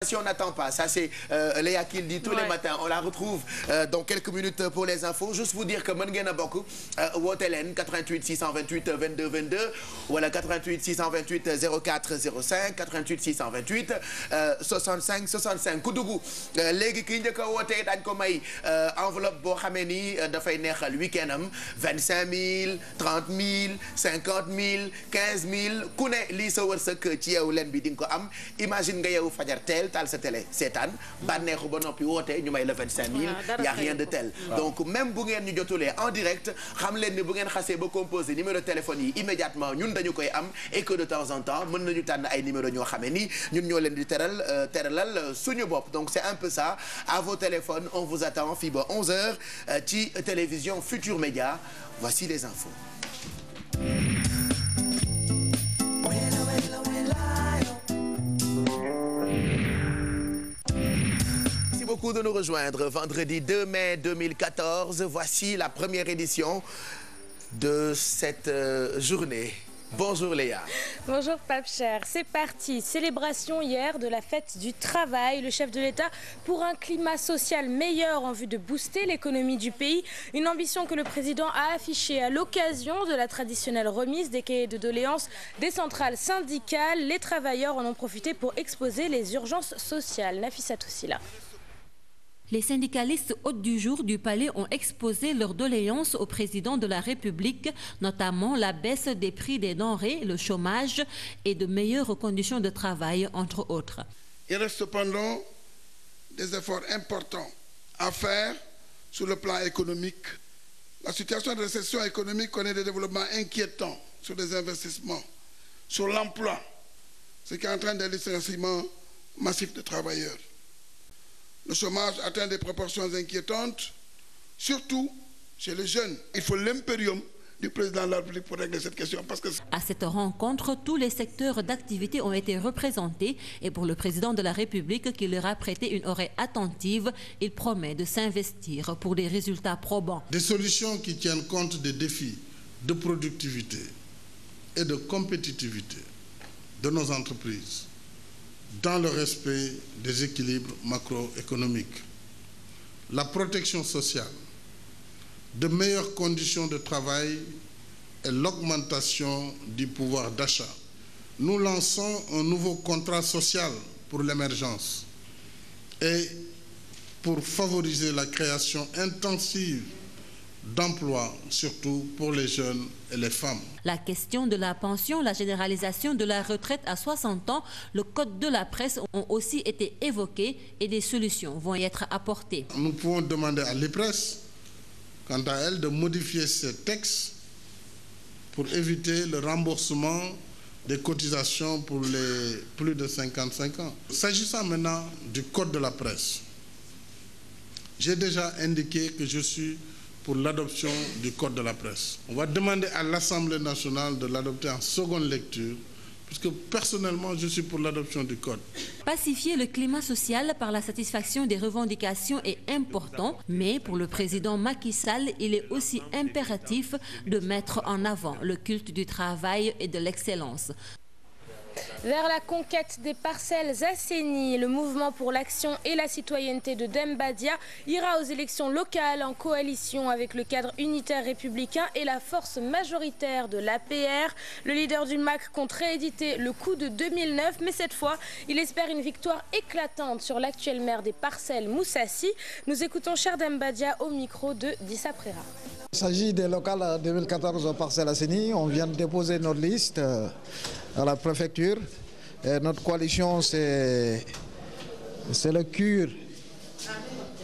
Si on n'attend pas, ça c'est Léa qui le dit tous les matins. On la retrouve dans quelques minutes pour les infos. Juste vous dire que mën ngeen a bokk woote leen 88 628 22 22 wala 88 628 04 05 88 628 65 65 ku dugg léegi kii njëkk a wootee dañ ko may enveloppe boo xamee ni dafay neexal week-end am 25 000 30 000 50 000 15 000 ku ne lii sa wërsëg ci yow leen bi di nga ko am. Imagine nga yow fajar teel tal sa télé seetaan bànneexu ba noppi woote ñu may la 25 000 y a rien de tel. Donc même bu ngeen ñu jotulee en direct xam leen ni bu ngeen xasee ba composé numéro téléphone yi immédiatement ñun dañu koy am et que de temps en temps mën nañu tànn ay numéro ñoo xamee ni ñun ñoo leen di teralal suñu bopp. Donc c'est un peu ça. À vos téléphones on vous attend fii ba 11h ci télévision Futur Média. Voici les infos. Beaucoup de nous rejoindre vendredi 2 mai 2014. Voici la première édition de cette journée. Bonjour Léa. Bonjour Pape Cher. C'est parti. Célébration hier de la fête du travail. Le chef de l'État pour un climat social meilleur en vue de booster l'économie du pays. Une ambition que le président a affichée à l'occasion de la traditionnelle remise des cahiers de doléances des centrales syndicales. Les travailleurs en ont profité pour exposer les urgences sociales. Nafissatou Sila. Les syndicalistes hôtes du jour du palais ont exposé leurs doléances au président de la République, notamment la baisse des prix des denrées, le chômage et de meilleures conditions de travail, entre autres. Il reste cependant des efforts importants à faire sur le plan économique. La situation de récession économique connaît des développements inquiétants sur les investissements, sur l'emploi, ce qui entraîne des licenciements massifs de travailleurs. Le chômage atteint des proportions inquiétantes, surtout chez les jeunes. Il faut l'impérium du président de la République pour régler cette question. Parce que... À cette rencontre, tous les secteurs d'activité ont été représentés et pour le président de la République qui leur a prêté une oreille attentive, il promet de s'investir pour des résultats probants. Des solutions qui tiennent compte des défis de productivité et de compétitivité de nos entreprises, dans le respect des équilibres macroéconomiques, la protection sociale, de meilleures conditions de travail et l'augmentation du pouvoir d'achat. Nous lançons un nouveau contrat social pour l'émergence et pour favoriser la création intensive d'emplois, surtout pour les jeunes et les femmes. La question de la pension, la généralisation de la retraite à 60 ans, le code de la presse ont aussi été évoqués et des solutions vont y être apportées. Nous pouvons demander à l'IPRES, quant à elle, de modifier ces textes pour éviter le remboursement des cotisations pour les plus de 55 ans. S'agissant maintenant du code de la presse, j'ai déjà indiqué que je suis pour l'adoption du code de la presse. On va demander à l'Assemblée nationale de l'adopter en seconde lecture, puisque personnellement, je suis pour l'adoption du code. Pacifier le climat social par la satisfaction des revendications est important, mais pour le président Macky Sall, il est aussi impératif de mettre en avant le culte du travail et de l'excellence. Vers la conquête des parcelles assainies, le mouvement pour l'action et la citoyenneté de Demba Dia ira aux élections locales en coalition avec le cadre unitaire républicain et la force majoritaire de l'APR. Le leader du MAC compte rééditer le coup de 2009, mais cette fois, il espère une victoire éclatante sur l'actuel maire des parcelles, Moussassi. Nous écoutons cher Demba Dia au micro de Dissa Prera. Il s'agit des locales 2014 aux Parcelles Assainies. On vient de déposer notre liste à la préfecture. Et notre coalition, c'est le CUR,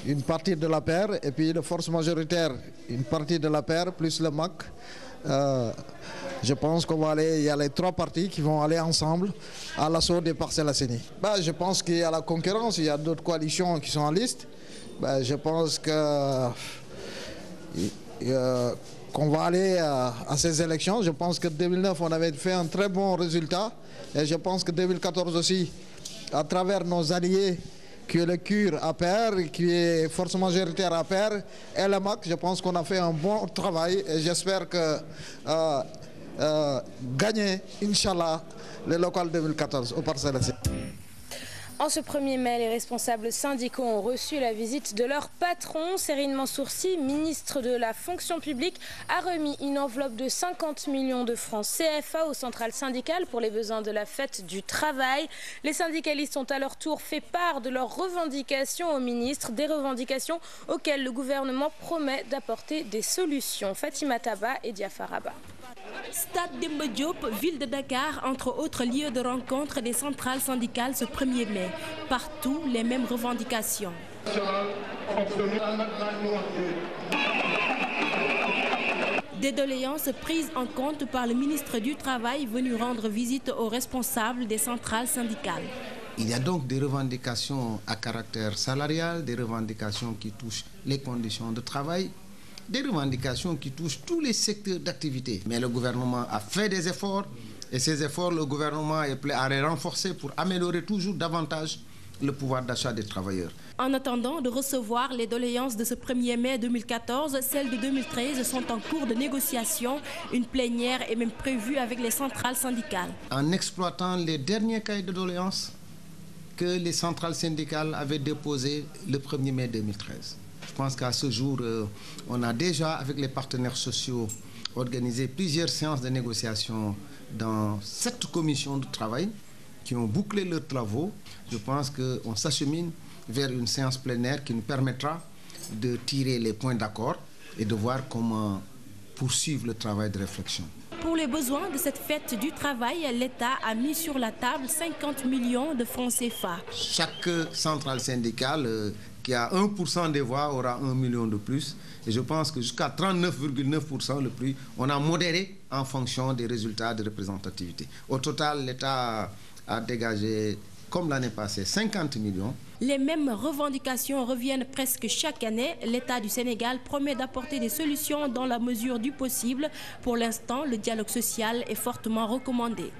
une partie de la paire, et puis de force majoritaire, une partie de la paire, plus le MAC. Je pense qu'on va aller, il y a les trois partis qui vont aller ensemble à l'assaut des Parcelles Assainies. Je pense qu'il y a la concurrence, il y a d'autres coalitions qui sont en liste. Je pense que... qu'on va aller à ces élections. Je pense que 2009, on avait fait un très bon résultat. Et je pense que 2014 aussi, à travers nos alliés, qui est le CUR APR, qui est force majoritaire APR, et le MAC, je pense qu'on a fait un bon travail. Et j'espère que gagner, Inch'Allah, les locales 2014 au Parcelles Assainies. En ce 1er mai, les responsables syndicaux ont reçu la visite de leur patron. Serine Mansourci, ministre de la fonction publique, a remis une enveloppe de 50 millions de francs CFA aux centrales syndicales pour les besoins de la fête du travail. Les syndicalistes ont à leur tour fait part de leurs revendications au ministre, des revendications auxquelles le gouvernement promet d'apporter des solutions. Fatima Taba et Diafaraba. Stade Demba Diop, ville de Dakar, entre autres lieux de rencontre des centrales syndicales ce 1er mai. Partout, les mêmes revendications. Des doléances prises en compte par le ministre du Travail venu rendre visite aux responsables des centrales syndicales. Il y a donc des revendications à caractère salarial, des revendications qui touchent les conditions de travail, des revendications qui touchent tous les secteurs d'activité. Mais le gouvernement a fait des efforts et ces efforts, le gouvernement est prêt à les renforcer pour améliorer toujours davantage le pouvoir d'achat des travailleurs. En attendant de recevoir les doléances de ce 1er mai 2014, celles de 2013 sont en cours de négociation. Une plénière est même prévue avec les centrales syndicales. En exploitant les derniers cahiers de doléances que les centrales syndicales avaient déposés le 1er mai 2013. Je pense qu'à ce jour, on a déjà, avec les partenaires sociaux, organisé plusieurs séances de négociation dans 7 commissions de travail qui ont bouclé leurs travaux. Je pense qu'on s'achemine vers une séance plénière qui nous permettra de tirer les points d'accord et de voir comment poursuivre le travail de réflexion. Pour les besoins de cette fête du travail, l'État a mis sur la table 50 millions de francs CFA. Chaque centrale syndicale qui a 1% des voix aura 1 million de plus. Et je pense que jusqu'à 39,9% le prix, on a modéré en fonction des résultats de représentativité. Au total, l'État a dégagé, comme l'année passée, 50 millions. Les mêmes revendications reviennent presque chaque année. L'État du Sénégal promet d'apporter des solutions dans la mesure du possible. Pour l'instant, le dialogue social est fortement recommandé.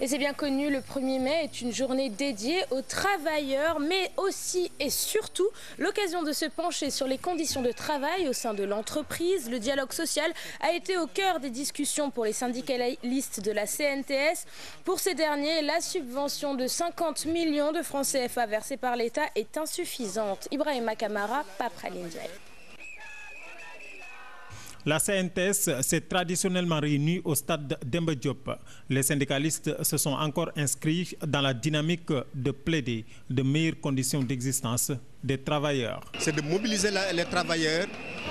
Et c'est bien connu, le 1er mai est une journée dédiée aux travailleurs, mais aussi et surtout l'occasion de se pencher sur les conditions de travail au sein de l'entreprise. Le dialogue social a été au cœur des discussions pour les syndicalistes de la CNTS. Pour ces derniers, la subvention de 50 millions de francs CFA versée par l'État est insuffisante. Ibrahima Kamara, Papraline Ndiaye. La CNTS s'est traditionnellement réunie au stade Demba Diop. Les syndicalistes se sont encore inscrits dans la dynamique de plaider de meilleures conditions d'existence des travailleurs. C'est de mobiliser les travailleurs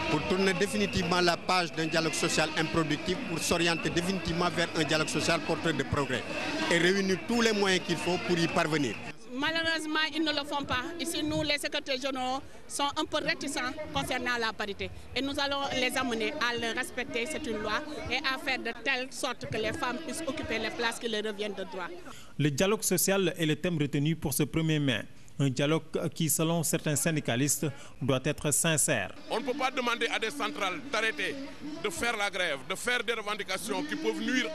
pour tourner définitivement la page d'un dialogue social improductif pour s'orienter définitivement vers un dialogue social porteur de progrès et réunir tous les moyens qu'il faut pour y parvenir. Malheureusement, ils ne le font pas. Ici, nous, les secrétaires généraux, sont un peu réticents concernant la parité. Et nous allons les amener à le respecter, c'est une loi, et à faire de telle sorte que les femmes puissent occuper les places qui leur reviennent de droit. Le dialogue social est le thème retenu pour ce 1er mai. Un dialogue qui, selon certains syndicalistes, doit être sincère. On ne peut pas demander à des centrales d'arrêter de faire la grève, de faire des revendications qui peuvent nuire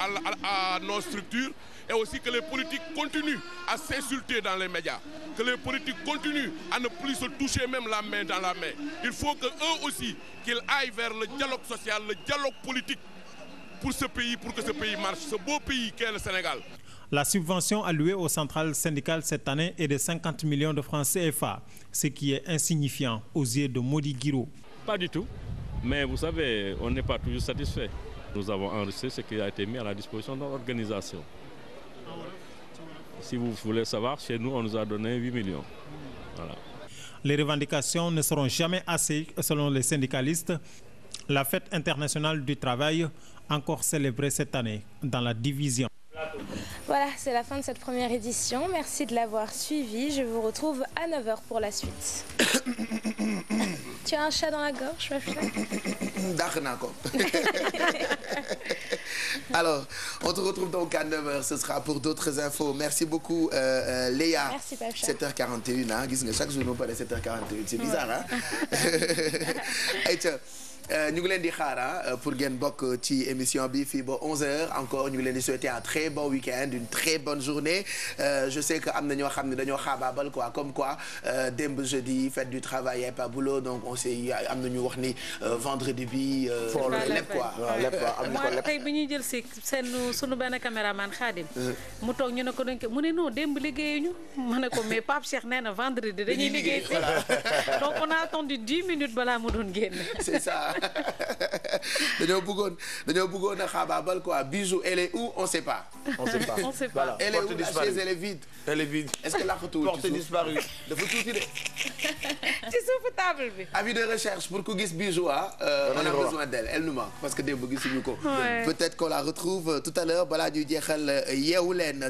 à nos structures, et aussi que les politiques continuent à s'insulter dans les médias, que les politiques continuent à ne plus se toucher même la main dans la main. Il faut qu'eux aussi, qu'ils aillent vers le dialogue social, le dialogue politique pour ce pays, pour que ce pays marche, ce beau pays qu'est le Sénégal. La subvention allouée aux centrales syndicales cette année est de 50 millions de francs CFA, ce qui est insignifiant aux yeux de Modi Guiro. Pas du tout, mais vous savez, on n'est pas toujours satisfait. Nous avons enregistré ce qui a été mis à la disposition de l'organisation. Si vous voulez savoir, chez nous, on nous a donné 8 millions. Voilà. Les revendications ne seront jamais assez, selon les syndicalistes. La fête internationale du travail, encore célébrée cette année dans la division. Voilà, c'est la fin de cette première édition. Merci de l'avoir suivi. Je vous retrouve à 9h pour la suite. Tu as un chat dans la gorge, ma fille? Alors, on te retrouve donc à 9h. Ce sera pour d'autres infos. Merci beaucoup, Léa. Merci, Pacha. 7h41, hein. Chaque jour, nous parlons de 7h41. C'est bizarre, hein? ñu ngi leen di xaar pour ngeen bokk ci émission bi fii ba 11h encore ñu ngi leen di souhaiter un très bon week-end une très bonne journée je sais que am na ñoo xam ne dañoo xaabaabal quoi comme quoi démb jeudi fête du travail et pas boulot donc on sait am na ñu wax ni vendredi bi. lépp quoi am na ko lépp. tey bi ñuy jël si sunu benn caméraman Khadim. mu toog ñu ne ko mu ne non démb liggéeyuñu ma ne ko mais Pape Cheikh nee na vendredi dañuy liggéey si donc on a attendu 10 minutes balaa mu doon génn. c'est ça dañoo bëggoon a xaabaabal quoi Bijou elle est où on sait pas. on sait pas voilà. Elle est où la chaise elle est vide. elle est vide. est-ce que laqatuwul porte disparue dafa tuuti de. ci suufu table bi. avis de recherche pour ku gis Bijou on a besoin d'elle elle nous manque parce que démb gisuñu ko. peut-être qu'on la retrouve tout à l'heure balaa ñuy jeexal Yeewu Leen